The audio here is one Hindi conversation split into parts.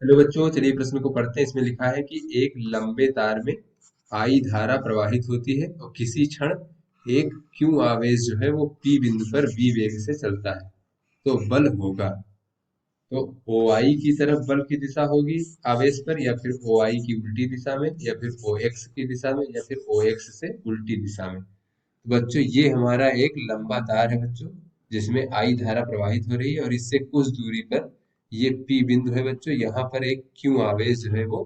हेलो बच्चों, चलिए प्रश्न को पढ़ते हैं। इसमें लिखा है कि एक लंबे तार में आई धारा प्रवाहित होती है और किसी क्षण एक क्यू आवेश जो है वो पी बिंदु पर बी वेग से चलता है, तो बल होगा। तो ओ आई की तरफ बल की दिशा होगी आवेश पर, या फिर ओ आई की उल्टी दिशा में, या फिर ओ एक्स की दिशा में, या फिर ओ एक्स से उल्टी दिशा में। तो बच्चों ये हमारा एक लंबा तार है बच्चों, जिसमें आई धारा प्रवाहित हो रही है और इससे कुछ दूरी पर ये पी बिंदु है बच्चों। यहाँ पर एक क्यू आवेश जो है वो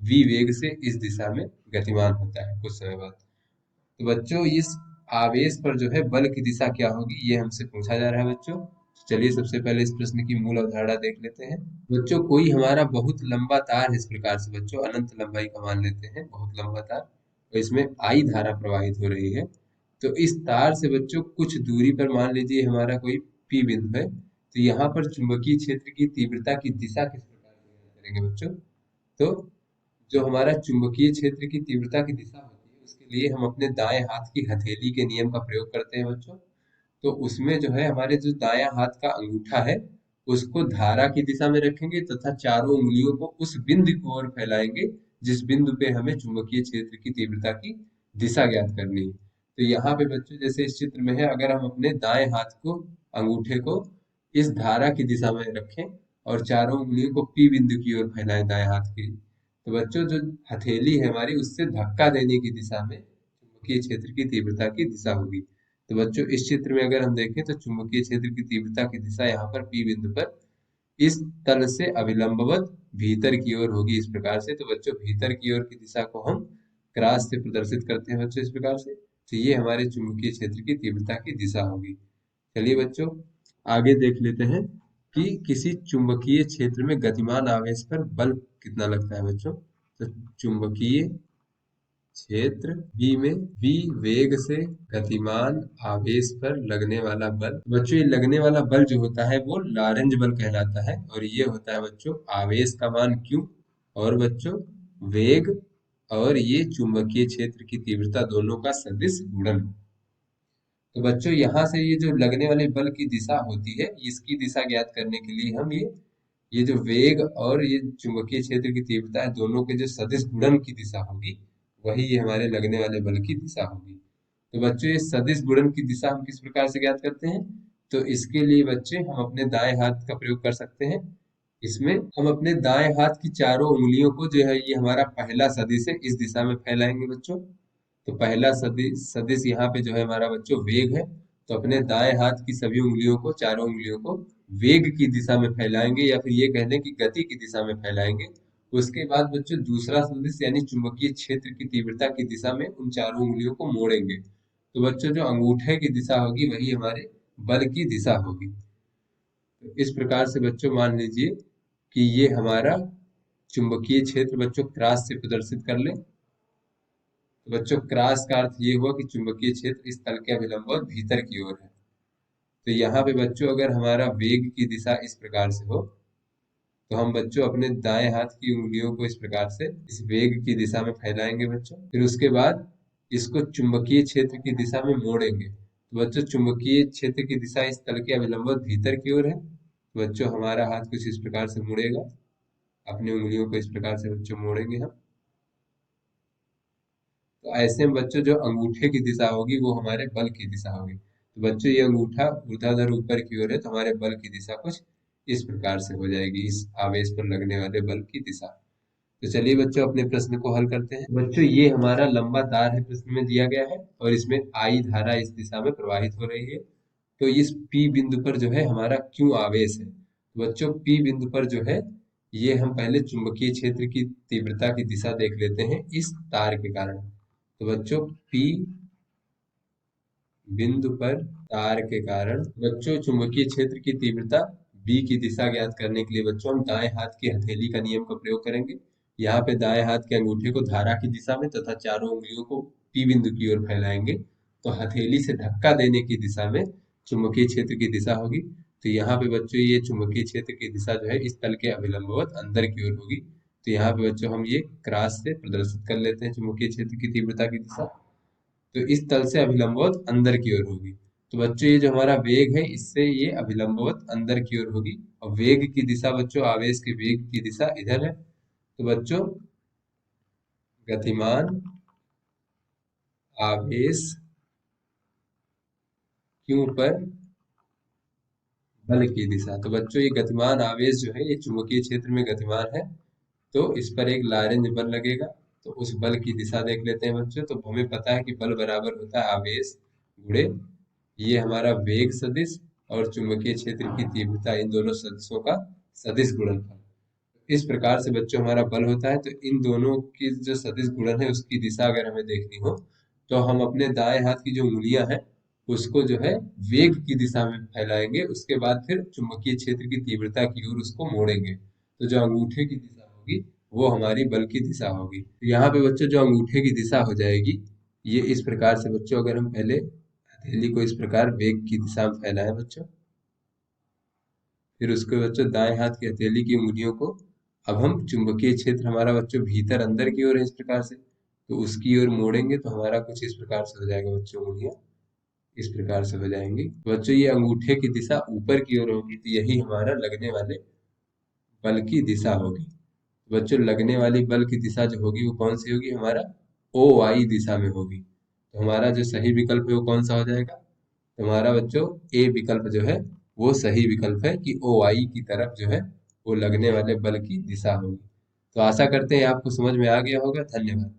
वी वेग से इस दिशा में गतिमान होता है कुछ समय बाद। तो बच्चों इस आवेश पर जो है बल की दिशा क्या होगी, ये हमसे पूछा जा रहा है बच्चों। तो चलिए सबसे पहले इस प्रश्न की मूल अवधारणा देख लेते हैं। बच्चों कोई हमारा बहुत लंबा तार है, इस प्रकार से बच्चों अनंत लंबाई का मान लेते हैं बहुत लंबा तार, और इसमें आई धारा प्रवाहित हो रही है। तो इस तार से बच्चों कुछ दूरी पर मान लीजिए हमारा कोई पी बिंदु है, तो यहाँ पर चुंबकीय क्षेत्र की तीव्रता की दिशा किस प्रकार से ज्ञात करेंगे बच्चों। तो जो हमारा चुंबकीय क्षेत्र की तीव्रता की दिशा होती है उसके लिए हम अपने दाएं हाथ की हथेली के नियम का प्रयोग करते हैं बच्चों। तो उसमें जो है हमारे जो दायां हाथ का अंगूठा है उसको धारा की दिशा में रखेंगे तथा चारों उंगलियों को उस बिंदु की ओर फैलाएंगे जिस बिंदु पे हमें चुंबकीय क्षेत्र की तीव्रता की दिशा ज्ञात करनी है। तो यहाँ पे बच्चों जैसे इस चित्र में है, अगर हम अपने दाएं हाथ को अंगूठे को इस धारा की दिशा में रखें और चारों उंगलियों को पी बिंदु की ओर फैलाएं दाएं हाथ की, तो बच्चों जो हथेली है हमारी उससे धक्का देने की दिशा में चुंबकीय क्षेत्र की तीव्रता की दिशा होगी। तो बच्चों इस चित्र में अगर हम देखें तो चुंबकीय क्षेत्र की तीव्रता की दिशा यहाँ पर पी बिंदु पर इस तल से अभिलंबवत भीतर की ओर होगी इस प्रकार से। तो बच्चों भीतर की ओर की दिशा को हम क्रॉस से प्रदर्शित करते हैं बच्चों इस प्रकार से। तो ये हमारे चुंबकीय क्षेत्र की तीव्रता की दिशा होगी। चलिए बच्चों आगे देख लेते हैं कि किसी चुंबकीय क्षेत्र में गतिमान आवेश पर बल कितना लगता है बच्चों। तो चुंबकीय क्षेत्र बी में बी वेग से गतिमान आवेश पर लगने वाला बल, बच्चों ये लगने वाला बल जो होता है वो लॉरेंज बल कहलाता है, और ये होता है बच्चों आवेश का मान क्यू, और बच्चों वेग और ये चुंबकीय क्षेत्र की तीव्रता दोनों का सदिश गुणन। तो बच्चों यहाँ से ये जो लगने वाले बल की दिशा होती है इसकी दिशा ज्ञात करने के लिए हम ये जो वेग और ये चुंबकीय क्षेत्र की तीव्रता है दोनों के जो सदिश गुणन की दिशा होगी वही ये हमारे लगने वाले बल की दिशा होगी। तो बच्चों ये सदिश गुणन की दिशा हम किस प्रकार से ज्ञात करते हैं। तो इसके लिए बच्चे हम अपने दाएं हाथ का प्रयोग कर सकते हैं। इसमें हम अपने दाएं हाथ की चारों उंगलियों को जो है ये हमारा पहला सदिश है इस दिशा में फैलाएंगे बच्चों। तो पहला सदिश सदिश यहाँ पे जो है हमारा बच्चों वेग है। तो अपने दाएं हाथ की सभी उंगलियों को चारों उंगलियों को वेग की दिशा में फैलाएंगे, या फिर ये कह दें कि गति की दिशा में फैलाएंगे। उसके बाद बच्चों दूसरा सदिश यानी चुंबकीय क्षेत्र की तीव्रता की दिशा में उन चारों उंगलियों को मोड़ेंगे। तो बच्चों जो अंगूठे की दिशा होगी वही हमारे बल की दिशा होगी। तो इस प्रकार से बच्चों मान लीजिए कि ये हमारा चुंबकीय क्षेत्र बच्चों क्रॉस से प्रदर्शित कर ले। तो बच्चों क्रॉस का अर्थ ये हुआ कि चुंबकीय क्षेत्र इस तल के अभिलंबवत भीतर की ओर है। तो यहाँ पे बच्चों अगर हमारा वेग की दिशा इस प्रकार से हो तो हम बच्चों अपने दाएं हाथ की उंगलियों को इस प्रकार से इस वेग की दिशा में फैलाएंगे बच्चों, फिर उसके बाद इसको चुंबकीय क्षेत्र की दिशा में मोड़ेंगे। तो बच्चों चुंबकीय क्षेत्र की दिशा इस तल के अभिलंबवत भीतर की ओर है। तो बच्चों हमारा हाथ कुछ इस प्रकार से मुड़ेगा, अपनी उंगलियों को इस प्रकार से बच्चों मोड़ेंगे हम। तो ऐसे में बच्चों जो अंगूठे की दिशा होगी वो हमारे बल की दिशा होगी। तो बच्चों ये अंगूठा ऊर्ध्वाधर ऊपर की ओर है तो हमारे बल की दिशा कुछ इस प्रकार से हो जाएगी, इस आवेश पर लगने वाले बल की दिशा। तो चलिए बच्चों अपने प्रश्न को हल करते हैं। बच्चों ये हमारा लंबा तार है प्रश्न में दिया गया है और इसमें आई धारा इस दिशा में प्रवाहित हो रही है। तो इस पी बिंदु पर जो है हमारा क्यू आवेश है। तो बच्चों पी बिंदु पर जो है ये हम पहले चुंबकीय क्षेत्र की तीव्रता की दिशा देख लेते हैं इस तार के कारण। तो बच्चों P बिंदु पर तार के कारण बच्चों चुंबकीय क्षेत्र की तीव्रता B की दिशा ज्ञात करने के लिए बच्चों हम दाएं हाथ की हथेली का नियम का प्रयोग करेंगे। यहाँ पे दाएं हाथ के अंगूठे को धारा की दिशा में तथा चारों उंगलियों को P बिंदु की ओर फैलाएंगे। तो हथेली से धक्का देने की दिशा में चुंबकीय क्षेत्र की दिशा होगी। तो यहाँ पे बच्चों ये चुंबकीय क्षेत्र की दिशा जो है इस तल के अभिलंबवत अंदर की ओर होगी। तो यहाँ पे बच्चों हम ये क्रॉस से प्रदर्शित कर लेते हैं चुंबकीय क्षेत्र की तीव्रता की दिशा। तो इस तल से अभिलंबवत अंदर की ओर होगी। तो बच्चों ये जो हमारा वेग है इससे ये अभिलंबवत अंदर की ओर होगी, और वेग की दिशा बच्चों, आवेश के वेग की दिशा इधर है। तो बच्चों गतिमान आवेश क्यू पर बल की दिशा। तो बच्चों ये गतिमान आवेश जो है ये चुंबकीय क्षेत्र में गतिमान है, तो इस पर एक लारेंज बल लगेगा। तो उस बल की दिशा देख लेते हैं बच्चों। तो हमें पता है कि बल बराबर होता है आवेश गुणे ये हमारा वेग सदिश और चुंबकीय क्षेत्र की तीव्रता, इन दोनों सदिशों का सदिश गुणनफल। इस प्रकार से बच्चों हमारा बल होता है। तो इन दोनों की जो सदिश गुणन है उसकी दिशा अगर हमें देखनी हो, तो हम अपने दाएं हाथ की जो उंगलियां हैं उसको जो है वेग की दिशा में फैलाएंगे, उसके बाद फिर चुंबकीय क्षेत्र की तीव्रता की ओर उसको मोड़ेंगे। तो जो अंगूठे की दिशा होगी वो हमारी बल की दिशा होगी। तो यहाँ पे बच्चों जो अंगूठे की दिशा हो जाएगी ये इस प्रकार से बच्चों, अगर हम पहले हथेली को इस प्रकार वेग की दिशा में फैलाएं बच्चों, फिर उसके बच्चों दाएं हाथ की हथेली की उंगलियों को, अब हम चुंबकीय क्षेत्र हमारा बच्चों भीतर अंदर की ओर है इस प्रकार से, तो उसकी ओर मोड़ेंगे तो हमारा कुछ इस प्रकार से हो जाएगा बच्चों, उंगलियां इस प्रकार से हो जाएंगी। बच्चों ये अंगूठे की दिशा ऊपर की ओर होगी, तो यही हमारा लगने वाले बल की दिशा होगी। बच्चों लगने वाली बल की दिशा जो होगी वो कौन सी होगी, हमारा ओ आई दिशा में होगी। तो हमारा जो सही विकल्प है वो कौन सा हो जाएगा, तो हमारा बच्चों ए विकल्प जो है वो सही विकल्प है कि ओ आई की तरफ जो है वो लगने वाले बल की दिशा होगी। तो आशा करते हैं आपको समझ में आ गया होगा। धन्यवाद।